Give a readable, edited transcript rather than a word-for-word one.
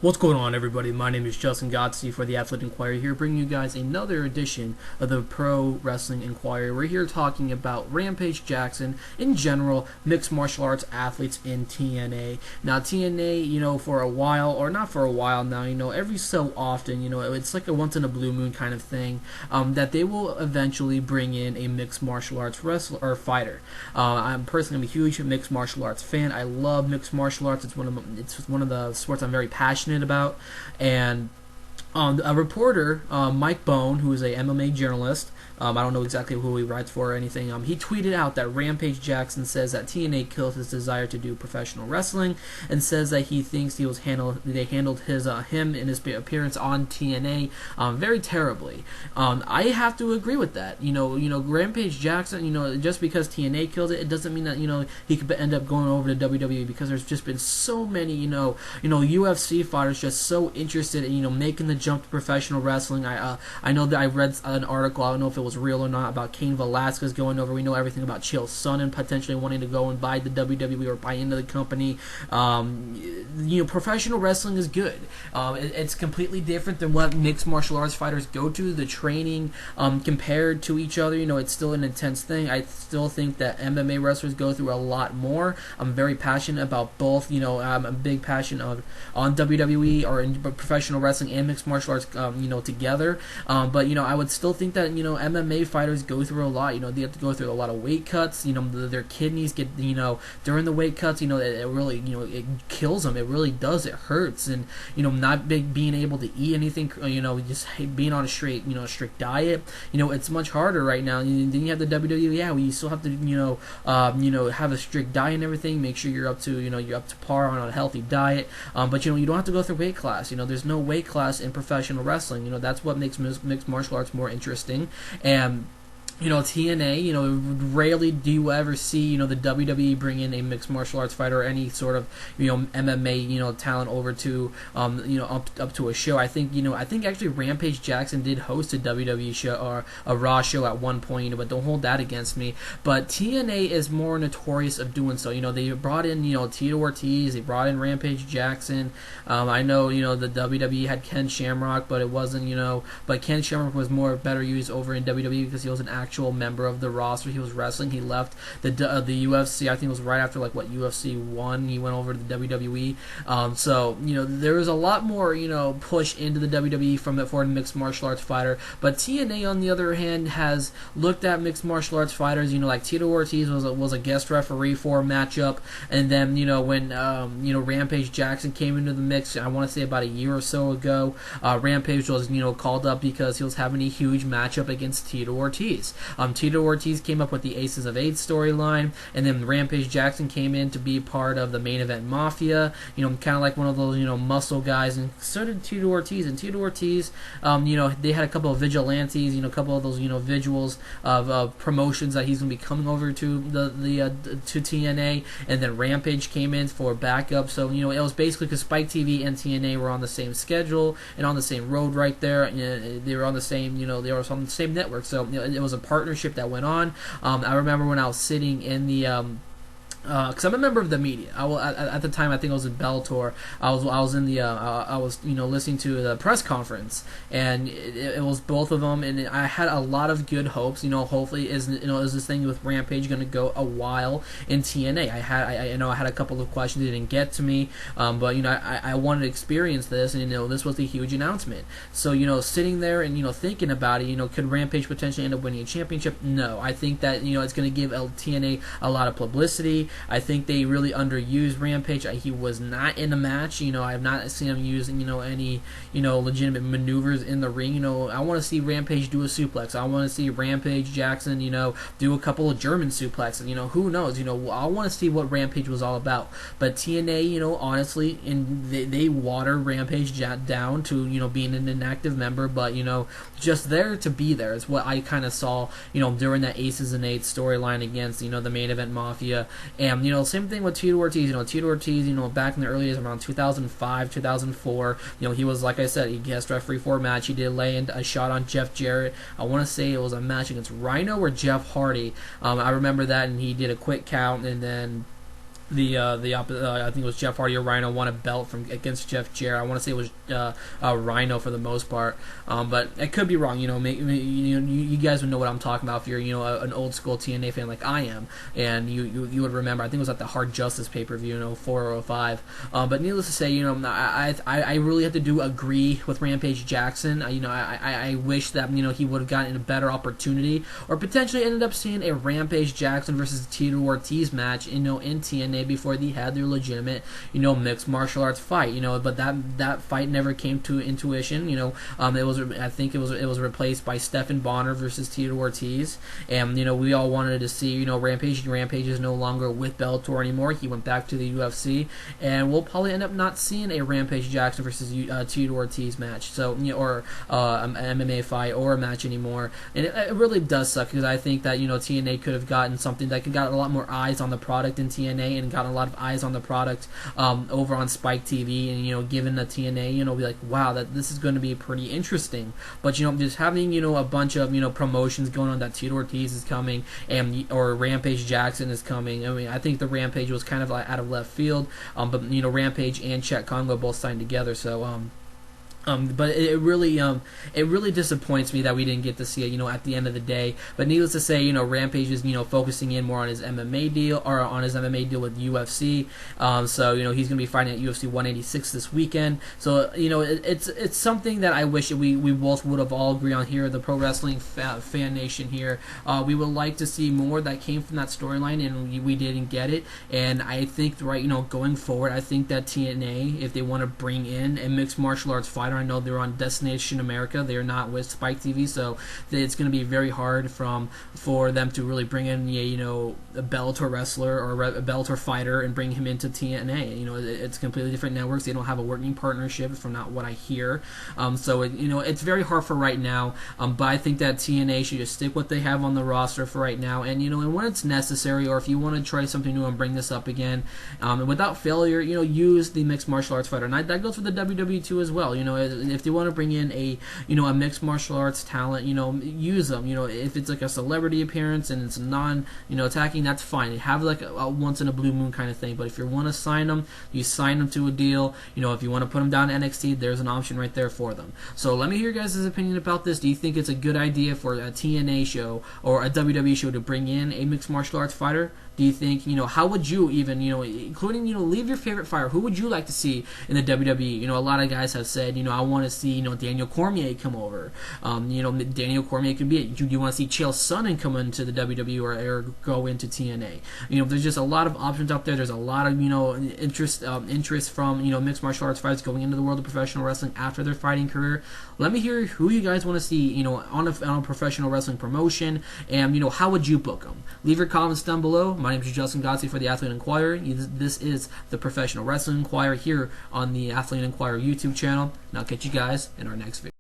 What's going on, everybody? My name is Justin Godsey for the Athlete Inquirer here, bringing you guys another edition of the Pro Wrestling Inquirer. We're here talking about Rampage Jackson, in general, mixed martial arts athletes in TNA. Now, TNA, for a while, or not for a while now, every so often, it's like a once-in-a-blue moon kind of thing, that they will eventually bring in a mixed martial arts wrestler or fighter. I'm a huge mixed martial arts fan. I love mixed martial arts. It's one of the sports I'm very passionate about, and a reporter, Mike Bone, who is a MMA journalist, I don't know exactly who he writes for or anything, he tweeted out that Rampage Jackson says that TNA killed his desire to do professional wrestling, and says that he thinks they handled him and his appearance on TNA very terribly. I have to agree with that. Rampage Jackson, just because TNA killed it, it doesn't mean that he could end up going over to WWE, because there's just been so many UFC fighters just so interested in making the jump to professional wrestling. I know that I read an article, I don't know if it was real or not, about Cain Velasquez going over. We know everything about Chael Sonnen potentially wanting to go and buy the WWE or buy into the company. Professional wrestling is good. It's completely different than what mixed martial arts fighters go to. The training compared to each other, it's still an intense thing. I still think that MMA wrestlers go through a lot more. I'm very passionate about both. I'm a big passion on WWE or in professional wrestling and mixed martial arts, together. But I would still think that MMA fighters go through a lot. They have to go through a lot of weight cuts. Their kidneys get during the weight cuts. It really it kills them. It really does. It hurts, and not being able to eat anything. Just being on a strict diet. It's much harder right now. Then you have the WWE. Yeah, you still have to have a strict diet and everything. Make sure you're up to par on a healthy diet. But you don't have to go through weight class. There's no weight class in professional wrestling. That's what makes mixed martial arts more interesting. And TNA, rarely do you ever see, the WWE bring in a mixed martial arts fighter or any sort of, MMA, talent over to, up to a show. I think actually Rampage Jackson did host a WWE show or a Raw show at one point, but don't hold that against me. But TNA is more notorious of doing so. They brought in, Tito Ortiz, they brought in Rampage Jackson. I know, the WWE had Ken Shamrock, but it wasn't, but Ken Shamrock was better used over in WWE because he was an actual member of the roster. He was wrestling. He left the UFC. I think it was right after UFC 1. He went over to the WWE. So there was a lot more push into the WWE for a mixed martial arts fighter. But TNA on the other hand has looked at mixed martial arts fighters. Like Tito Ortiz was a guest referee for a matchup, and then when Rampage Jackson came into the mix, I want to say about a year or so ago, Rampage was called up because he was having a huge matchup against Tito Ortiz. Tito Ortiz came up with the Aces of 8 storyline, and then Rampage Jackson came in to be part of the Main Event Mafia, kind of like one of those, muscle guys, and so did Tito Ortiz. And Tito Ortiz, they had a couple of vigilantes, a couple of those, visuals of promotions that he's going to be coming over to to TNA, and then Rampage came in for backup. So, it was basically because Spike TV and TNA were on the same schedule and on the same road right there. They were on the same, they were on the same network. So, it was a partnership that went on. I remember when I was sitting in the because I'm a member of the media. At the time, I think I was in Bellator. I was in the I was listening to the press conference, and it was both of them, and I had a lot of good hopes. Hopefully is this thing with Rampage going to go a while in TNA? I had a couple of questions that didn't get to me, but I wanted to experience this, and this was a huge announcement. So sitting there and thinking about it, could Rampage potentially end up winning a championship? No, I think that it's going to give TNA a lot of publicity. I think they really underused Rampage. He was not in a match. I have not seen him using any legitimate maneuvers in the ring. I want to see Rampage do a suplex. I want to see Rampage Jackson do a couple of German suplexes. Who knows? I want to see what Rampage was all about. But TNA, honestly, they water Rampage down to being an inactive member, but just there to be there is what I kind of saw during that Aces and Eights storyline against the Main Event Mafia. And, same thing with Tito Ortiz. Tito Ortiz, back in the early days, around 2005, 2004, he was, like I said, he guest referee for a match. He did land a shot on Jeff Jarrett. I want to say it was a match against Rhino or Jeff Hardy. I remember that, and he did a quick count, and then I think it was Jeff Hardy or Rhino won a belt from against Jeff Jarrett. I want to say it was Rhino for the most part, but I could be wrong. You guys would know what I'm talking about if you're an old school TNA fan like I am, and you would remember. I think it was at the Hard Justice pay-per-view, 4 or 5. But needless to say, I really have to agree with Rampage Jackson. I wish that he would have gotten a better opportunity, or potentially ended up seeing a Rampage Jackson versus Tito Ortiz match, in TNA before they had their legitimate, mixed martial arts fight. But that fight never came to intuition. I think it was replaced by Stephan Bonner versus Tito Ortiz, and we all wanted to see Rampage. Rampage is no longer with Bellator anymore. He went back to the UFC, and we'll probably end up not seeing a Rampage Jackson versus Tito Ortiz match. So or an MMA fight or a match anymore, and it really does suck, because I think that TNA could have gotten something that could got a lot more eyes on the product in TNA, and gotten a lot of eyes on the product over on Spike TV, and given the TNA, be like, wow, that this is going to be pretty interesting. But just having a bunch of promotions going on, that Tito Ortiz is coming, or Rampage Jackson is coming. I mean, I think the Rampage was kind of like out of left field, but Rampage and Chet Congo both signed together, so but it really disappoints me that we didn't get to see it, at the end of the day. But needless to say, Rampage is, focusing in more on his MMA deal, or on his MMA deal with UFC. So, he's going to be fighting at UFC 186 this weekend. So, it's something that I wish we both would have all agreed on here, the Pro Wrestling fan nation here. We would like to see more that came from that storyline, and we didn't get it. And I think, going forward, I think that TNA, if they want to bring in a mixed martial arts fighter, I know they're on Destination America. They're not with Spike TV, so it's going to be very hard for them to really bring in a Bellator wrestler or a Bellator fighter and bring him into TNA. It's completely different networks. They don't have a working partnership, from not what I hear. So it's very hard for right now. But I think that TNA should just stick what they have on the roster for right now, and and when it's necessary, or if you want to try something new and bring this up again, and without failure, use the mixed martial arts fighter. And that goes for the WWE too as well. If they want to bring in a mixed martial arts talent, use them. If it's like a celebrity appearance and it's non attacking, that's fine. Have like a once in a blue moon kind of thing. But if you want to sign them, you sign them to a deal. If you want to put them down to NXT, there's an option right there for them. So let me hear your guys' opinion about this. Do you think it's a good idea for a TNA show or a WWE show to bring in a mixed martial arts fighter? Do you think, how would you even, including, leave your favorite fighter, who would you like to see in the WWE? A lot of guys have said, I want to see, Daniel Cormier come over. Daniel Cormier could be it. You want to see Chael Sonnen come into the WWE or go into TNA. There's just a lot of options out there. There's a lot of, interest from, mixed martial arts fighters going into the world of professional wrestling after their fighting career. Let me hear who you guys want to see, on a professional wrestling promotion, and, how would you book them? Leave your comments down below. My name is Justin Godsey for the Athlete Inquirer. This is the Professional Wrestling Inquirer here on the Athlete Inquirer YouTube channel. And I'll catch you guys in our next video.